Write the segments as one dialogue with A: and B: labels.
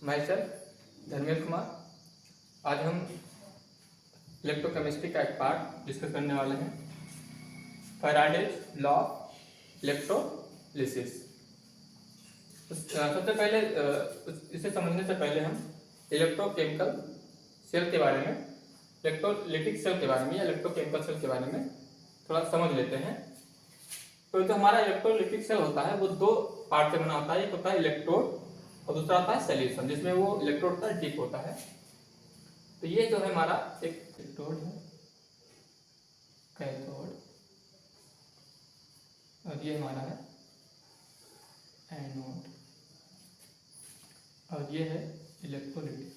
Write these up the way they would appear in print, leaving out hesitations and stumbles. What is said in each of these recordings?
A: मैं सर धर्मेंद्र कुमार। आज हम इलेक्ट्रोकेमिस्ट्री का एक पार्ट डिस्कस करने वाले हैं, फैराडेज लॉ इलेक्ट्रोलिसिस। सबसे पहले इसे समझने से पहले हम इलेक्ट्रोकेमिकल सेल के बारे में, इलेक्ट्रोलिटिक सेल के बारे में या इलेक्ट्रोकेमिकल सेल के बारे में थोड़ा समझ लेते हैं। तो जो हमारा इलेक्ट्रोलिटिक सेल होता है वो दो पार्ट से बना होता है। एक होता है इलेक्ट्रोड और दूसरा होता है सॉल्यूशन, जिसमें वो इलेक्ट्रोड का डिप होता है। तो ये जो है हमारा एक इलेक्ट्रोड है, कैथोड, और ये हमारा है एनोड, और ये है इलेक्ट्रोलिटिक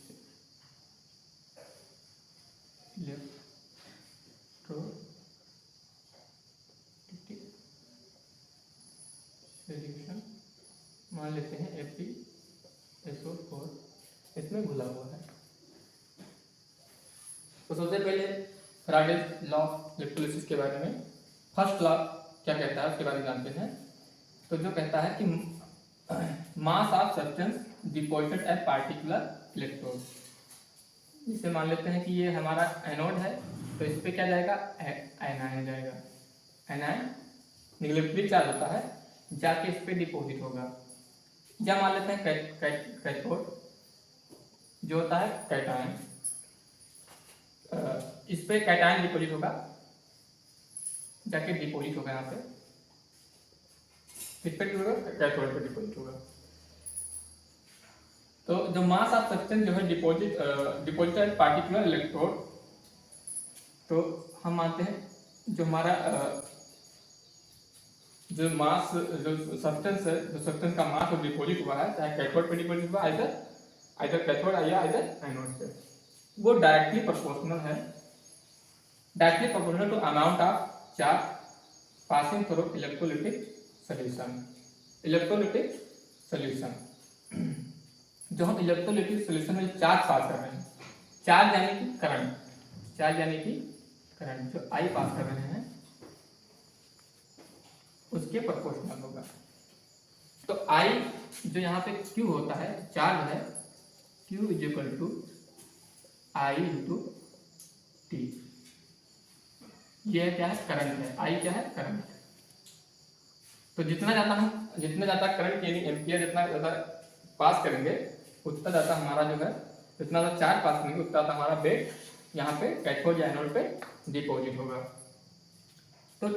A: सॉल्यूशन। मान लेते हैं FeSO4 इसमें घुला हुआ है। तो सबसे पहले फैराडेज लॉ ऑफ इलेक्ट्रोलिसिस के बारे में, फर्स्ट लॉ क्या कहता है उसके बारे में जानते हैं। तो जो कहता है कि मास of substance deposited at particular electrode. जिसे मान लेते हैं कि ये हमारा एनोड है, तो इस पे क्या जाएगा, एनायन जाएगा। एनायन नेगेटिवली चार्ज होता है, जाके इस पे डिपॉजिट होगा। या मान लेते हैं कैथोड जो होता है कैटायन, इस पे कैटायन डिपॉजिट होगा, जाके डिपॉजिट होगा यहाँ पे, इस पे कैथोड पे डिपॉजिट होगा। तो जो मास ऑफ सब्सटेंस जो है डिपॉजिटेड पार्टिकुलर इलेक्ट्रोड, तो हम मानते हैं जो हमारा जो मास जो सब्सटेंस है, जो सब्सटेंस का मास डिपॉजिट हुआ है, चाहे कैथोड पे डिपॉजिट हुआ, आइदर कैथोड या आइदर एनोड पे, वो डायरेक्टली प्रोपोर्शनल है, directly proportional to amount of charge passing through electrolytic solution. Electrolytic solution, जो हम इलेक्ट्रोलिटिक सॉल्यूशन में चार्ज पास कर रहे हैं, चार्ज यानी कि करंट, चार्ज यानी कि करंट जो आई पास कर रहे हैं उसके प्रोपोर्शनल होगा। तो आई जो यहाँ पे Q होता है, चार्ज है, Q is equal to I into T. ये क्या है, करंट है, आई क्या है, करंट। तो जितना ज़्यादा करंट यानी एम्पियर जितना ज़्यादा पास करेंगे, उतना ज़्यादा हमारा जो है, जितना ज़्यादा चार्ज पास करेंगे उतना ज़्यादा हमारा वेट यहाँ पे कैथोड या एनोड पे डिपॉजिट होगा। तो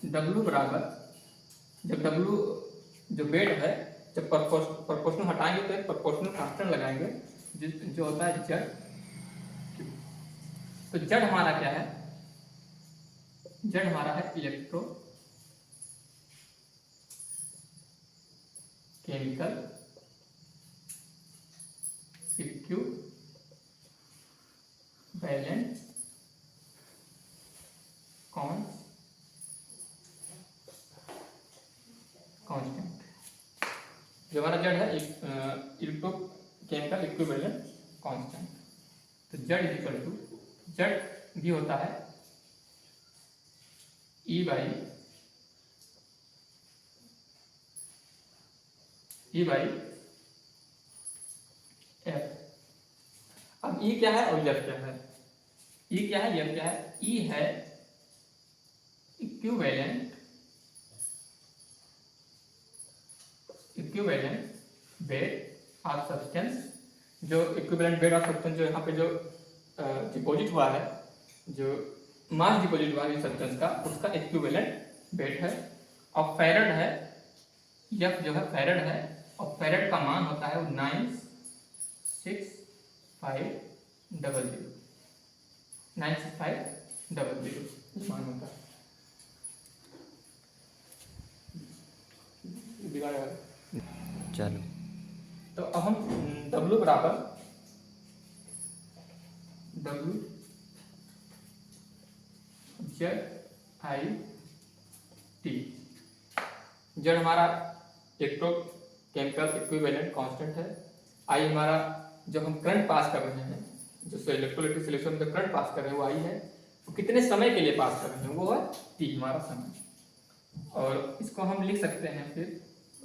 A: W बराबर, जब W जो वेट है, जब प्रोपोर्शनल हटाएंगे तो एक प्रोपोर्शनल कांस्टेंट लगाएंगे जो होता है जेड। तो जेड हमारा क्या है, जेड हमारा है इलेक्ट्रो केमिकल इक्विवेलेंट कांस्टेंट। जो हमारा जेड है इलेक्ट्रो केमिकल इक्विवेलेंट कांस्टेंट। तो Z is equal to, Z भी होता है E बाई एफ। अब E क्या है और F क्या है, E क्या है, F क्या है। E है इक्विवेलेंट वेट ऑफ सब्सटेंस, जो इक्विवेलेंट वेट ऑफ सब्सटेंस जो यहाँ पे जो डिपॉजिट हुआ है, जो मास डिपॉजिट हुआ है सब्सटेंस का, उसका इक्विवेलेंट वेट है। और फैरड है, F जो है फैरड है, और फैरड का मान होता है 96500 मान होता है।
B: चलो,
A: तो अब हम W बराबर ZIT, जेड हमारा इलेक्ट्रोकेमिकल इक्विवेलेंट कांस्टेंट है, आई हमारा जब हम करंट पास कर रहे हैं, जो इलेक्ट्रोलिटिक सॉल्यूशन में करंट पास कर रहे हैं वो आई है, तो कितने समय के लिए पास कर रहे हैं वो है T हमारा समय। और इसको हम लिख सकते हैं फिर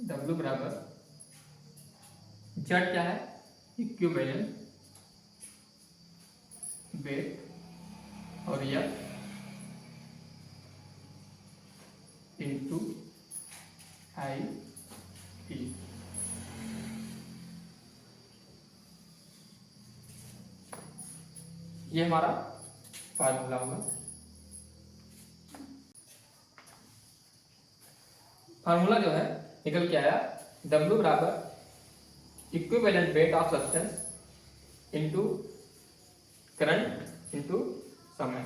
A: W बराबर जेड क्या है, इक्विवेलेंट वेट, और एफ इंटू आई टी। ये हमारा फार्मूला होगा। फार्मूला जो है निकल के आया, W बराबर equivalent weight of substance into current into समय,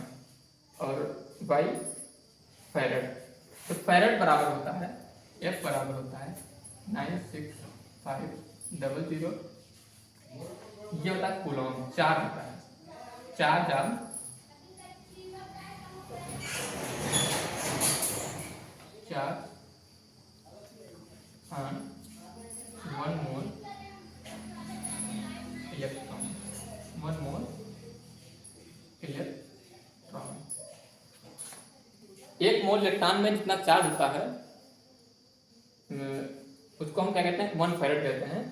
A: और बाई फैरेड। तो फैरेड बराबर होता है, F बराबर होता है 96500। ये होता है कूलॉम, चार्ज होता है, charge on one mole electron, one mole electron. एक मोल इलेक्ट्रॉन में जितना चार्ज होता है उसको हम क्या कहते हैं, 1 फैरेड कहते हैं।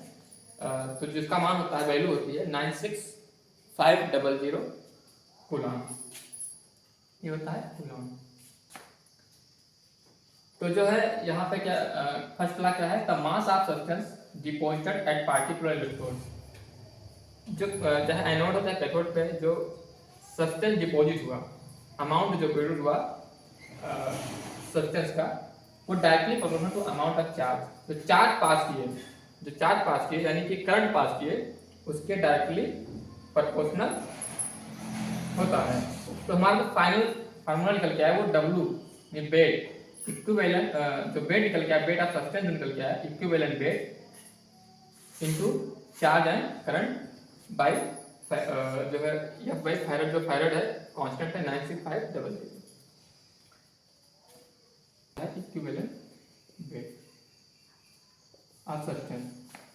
A: तो जिसका मान होता है, वैल्यू होती है 96500 कूलॉम। ये होता है कूलॉम। तो जो है यहाँ पे क्या फर्स्ट ला क्या है, the mass of substance deposited at particular electrode. जो चाहे एनोड होता है कैथोड पे जो सब्सटेंस डिपॉजिट हुआ, अमाउंट जो प्रोड्यूस हुआ सब्सटेंस का, वो directly proportional to amount of charge. तो चार्ज पास किए, जो चार्ज पास किए यानी कि करंट पास किए, उसके डायरेक्टली प्रोपोर्शनल होता है। तो हमारा जो फाइनल फार्मूला निकल के आया वो W में वेट इक्विवेलेंट, जो वेट निकल के आया, वेट ऑफ सब्सटेंस निकल के आया, equivalent weight into charge and current by जो है F बाय फैरेड। जो फैरेड है कांस्टेंट है 96500 इक्विवेलेंट वेट ऑफ सब्सटेंस।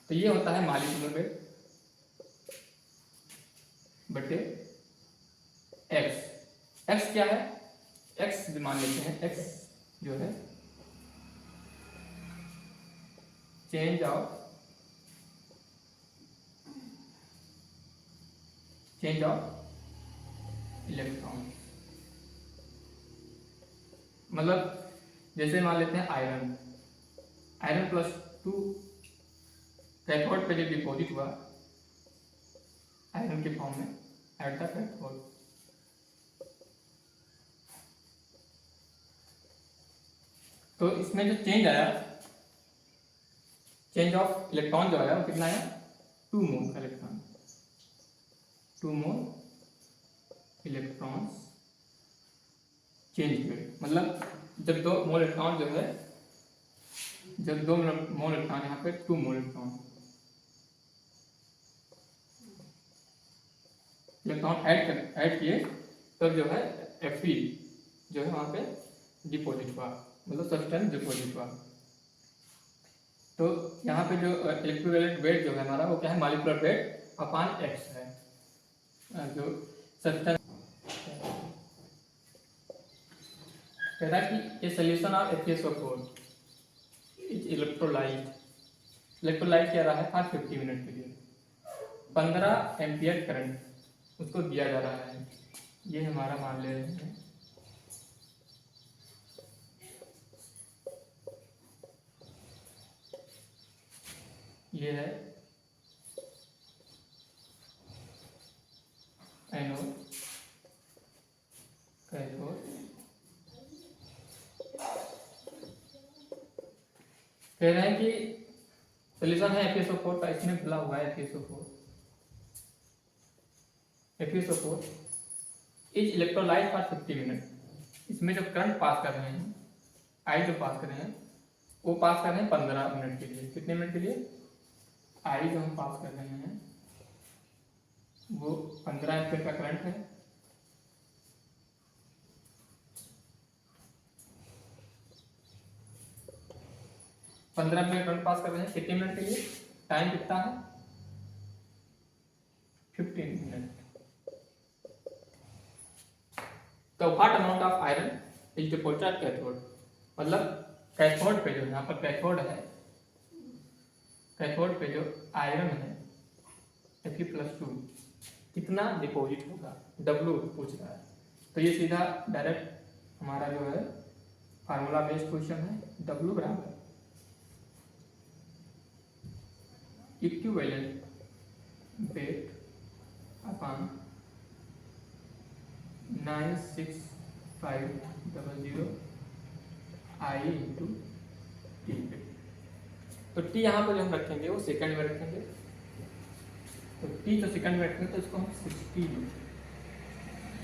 A: तो ये होता है मॉलिक्यूलर वेट बटे एक्स। एक्स क्या है, एक्स मान लेते हैं, एक्स जो है चेंज ऑफ इलेक्ट्रॉन। मतलब जैसे मान लेते हैं आयरन, आयरन +2 कैथोड पे जो डिपॉजिट हुआ आयरन के फॉर्म में एट द कैथोड, तो इसमें जो चेंज आया, चेंज ऑफ इलेक्ट्रॉन जो आया वो कितना आया, 2 मोल का इलेक्ट्रॉन, 2 मोल इलेक्ट्रॉन्स चेंज हुए। मतलब जब 2 मोल इलेक्ट्रॉन जो है, जब 2 मोल इलेक्ट्रॉन यहाँ पे 2 मोल इलेक्ट्रॉन ऐड किए, तो जो है Fe जो है वहाँ पे डिपॉजिट हुआ, मतलब सब्सटेंस डिपॉजिट हुआ। तो यहाँ पे जो इक्विवेलेंट वेट जो है हमारा वो क्या है, मॉलिक्यूलर वेट अपॉन एक्स है। जो सब्सटेंस कह रहा है कि ये solution of FeSO4 electrolyte, electrolyte क्या रहा है फॉर 50 मिनट के लिए, 15 एम्पियर करंट उसको दिया जा रहा है। ये हमारा मान ले रहे हैं ये है एनोड, कैथोड, कह रहे हैं कि सोल्यूशन है FeSO4 का, इसमें खुला हुआ है FeSO4 is electrolyte for 50 minute. इसमें जो करंट पास कर रहे हैं, आई जो पास कर रहे हैं, वो पास कर रहे हैं 15 मिनट के लिए। कितने मिनट के लिए, आई जो हम पास कर रहे हैं वो 15 एम्पीयर का करंट है। पंद्रह मिनट करंट पास कर रहे हैं, कितने मिनट के लिए, टाइम कितना है 15 मिनट। तो what amount of iron is deposited at cathode, मतलब कैथोड पे जो यहाँ पर कैथोड है, कैथोड पे जो आयरन है Fe+2 कितना डिपॉजिट होगा, W पूछ रहा है। तो ये सीधा डायरेक्ट हमारा जो है फार्मूला बेस्ड क्वेश्चन है। W बराबर equivalent weight upon 96500 I into T. तो टी यहाँ पर जो हम रखेंगे वो सेकंड में रखेंगे, तो टी तो सेकंड में रखेंगे तो इसको हम 60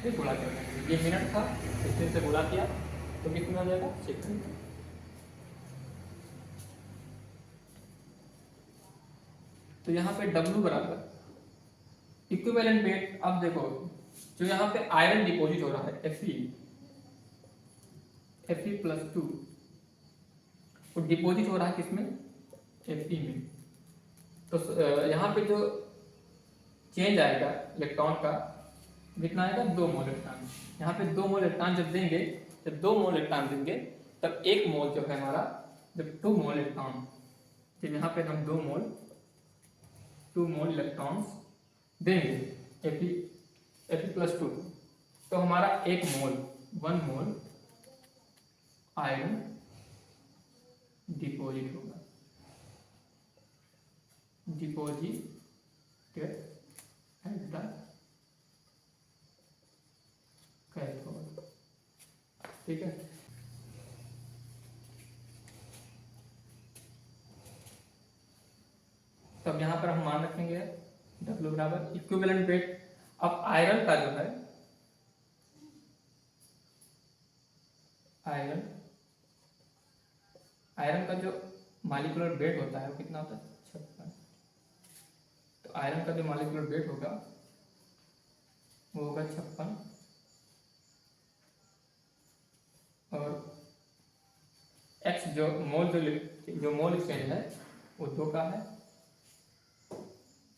A: से गुणा कर देंगे। ये मिनट था, 60 से गुणा किया तो कितना आ जाएगा सेकंड। तो यहाँ पे W बराबर इक्विवेलेंट वेट। अब देखो जो यहाँ पे आयरन डिपॉजिट हो रहा है Fe+2 वो डिपॉजिट हो रहा है किसमें, Fe में। तो यहाँ पे जो चेंज आएगा इलेक्ट्रॉन का कितना आएगा, 2 मोल इलेक्ट्रॉन। यहाँ पे 2 मोल इलेक्ट्रॉन जब देंगे, जब 2 मोल इलेक्ट्रॉन देंगे तब 1 मोल जो है हमारा, जब 2 मोल इलेक्ट्रॉन, जब यहाँ पे हम 2 मोल इलेक्ट्रॉन्स देंगे Fe+2 तो हमारा 1 मोल आयरन डिपॉजिट होगा, डिपॉजिटेड एट द कैथोड। ठीक है। तब यहाँ पर हम मान रखेंगे W बराबर इक्विवेलेंट वेट। अब आयरन का जो है, आयरन का जो मॉलिक्यूलर वेट होता है वो कितना होता है, 56। तो आयरन का जो मॉलिक्यूलर वेट होगा वो होगा 56 और X जो मोल एक्सचेंज है वो 2 का है।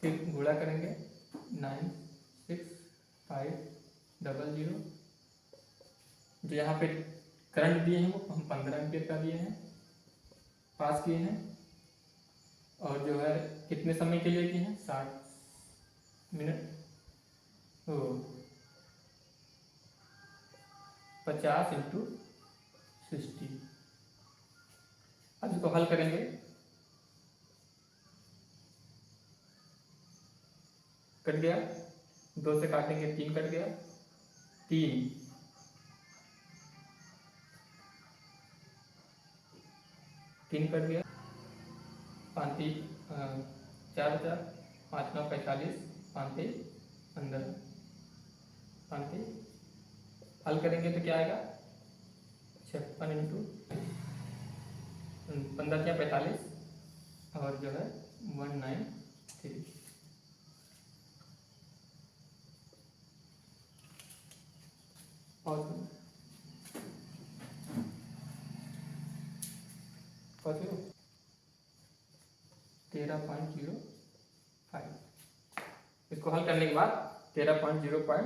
A: फिर गुणा करेंगे 96500, जो यहाँ पे करंट दिए हैं वो हम 15 एम्पियर का दिए हैं, पास किए हैं। और जो है कितने समय के लिए किए हैं, 60 मिनट। तो 50 इंटू 60। अब इसको हल करेंगे, कट गया, 2 से काटेंगे 3 कट गया, 3 कट गया, 5 4 5 9 45, 5 15, 5 हल करेंगे तो क्या आएगा, 56 इंटू 15 क्या 45 और जो है 193। और 13.05। इसको हल करने के बाद 13.05